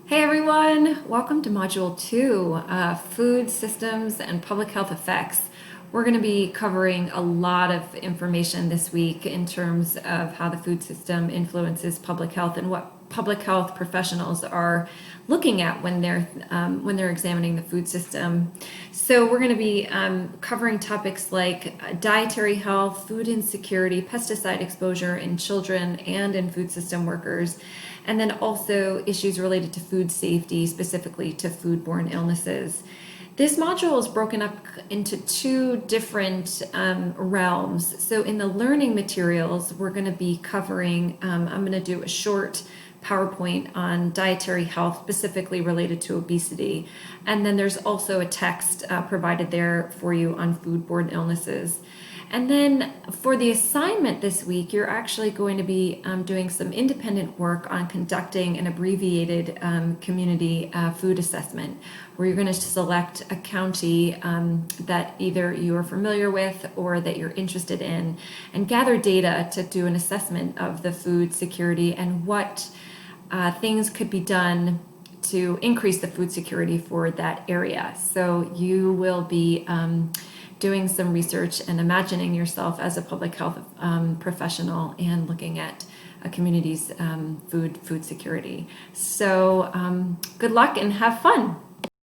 Hey everyone, welcome to Module 2, Food Systems and Public Health Effects. We're going to be covering a lot of information this week in terms of how the food system influences public health and what public health professionals are looking at when they're examining the food system. So we're going to be covering topics like dietary health, food insecurity, pesticide exposure in children and in food system workers, and then also issues related to food safety, specifically to foodborne illnesses. This module is broken up into two different realms. So in the learning materials, we're going to be covering, I'm going to do a short PowerPoint on dietary health, specifically related to obesity. And then there's also a text provided there for you on foodborne illnesses. And then for the assignment this week, you're actually going to be doing some independent work on conducting an abbreviated community food assessment, where you're going to select a county that either you are familiar with or that you're interested in, and gather data to do an assessment of the food security and what things could be done to increase the food security for that area. So you will be doing some research and imagining yourself as a public health professional and looking at a community's food security. So good luck and have fun.